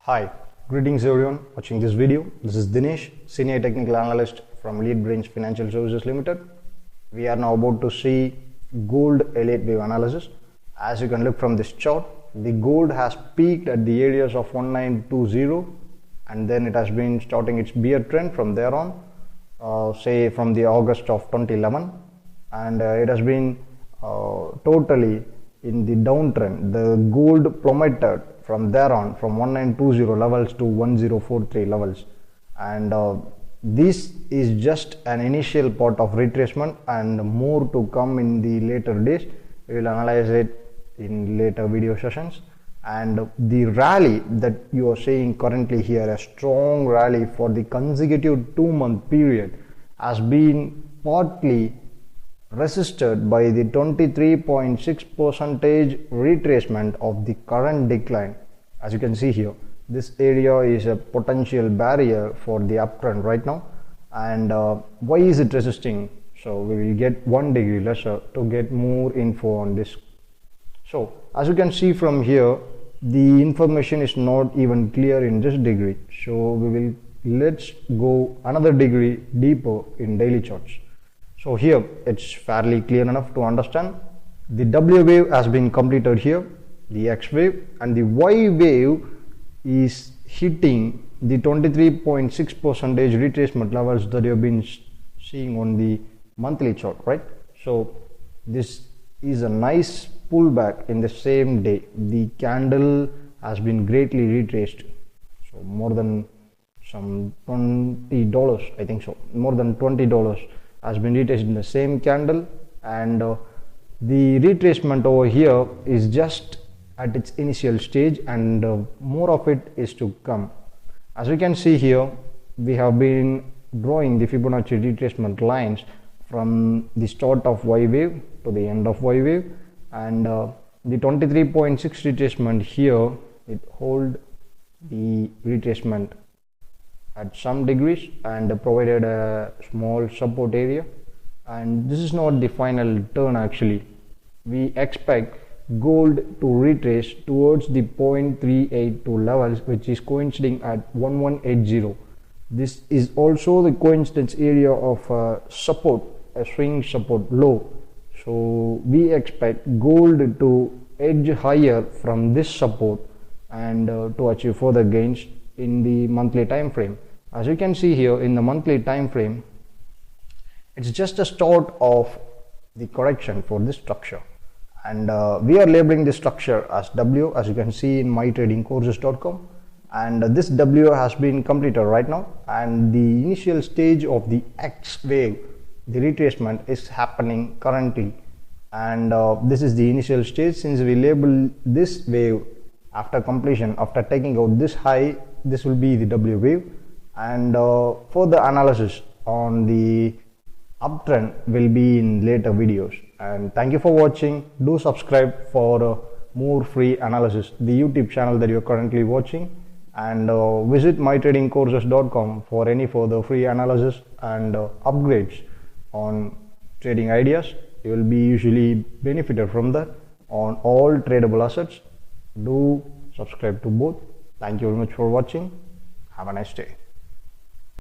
Hi, greetings everyone watching this video. This is Dinesh, Senior Technical Analyst from Lead Brains Financial Services Limited. We are now about to see gold elite wave analysis. As you can look from this chart, the gold has peaked at the areas of 1920 and then it has been starting its bear trend from there on, say from the August of 2011, and it has been totally in the downtrend. The gold plummeted from there on from 1920 levels to 1043 levels, and this is just an initial part of retracement and more to come in the later days. We will analyze it in later video sessions. And the rally that you are seeing currently here, a strong rally for the consecutive 2-month period, has been partly resisted by the 23.6% retracement of the current decline. As you can see here, this area is a potential barrier for the uptrend right now. And why is it resisting? So we will get 1 degree lesser to get more info on this. So as you can see from here, the information is not even clear in this degree. So let's go another degree deeper in daily charts. So here it's fairly clear enough to understand. The W wave has been completed here, the X wave, and the Y wave is hitting the 23.6% retracement levels that you have been seeing on the monthly chart, right? So this is a nice pullback in the same day. The candle has been greatly retraced, so more than some $20, I think so, more than $20 has been retraced in the same candle, and the retracement over here is just at its initial stage, and more of it is to come. As you can see here, we have been drawing the Fibonacci retracement lines from the start of Y wave to the end of Y wave, and the 23.6 retracement here, it hold the retracement at some degrees and provided a small support area. And this is not the final turn actually. We expect gold to retrace towards the 0.382 levels, which is coinciding at 1180. This is also the coincidence area of support, a swing support low. So we expect gold to edge higher from this support and to achieve further gains in the monthly time frame. As you can see here in the monthly time frame, it's just a start of the correction for this structure, and we are labeling this structure as W, as you can see in mytradingcourses.com, and this W has been completed right now, and the initial stage of the X wave, the retracement, is happening currently, and this is the initial stage. Since we label this wave after completion, after taking out this high, this will be the W wave, and further analysis on the uptrend will be in later videos. And thank you for watching. Do subscribe for more free analysis, the YouTube channel that you are currently watching, and visit mytradingcourses.com for any further free analysis and upgrades on trading ideas. You will be usually benefited from that on all tradable assets. Do subscribe to both. Thank you very much for watching. Have a nice day.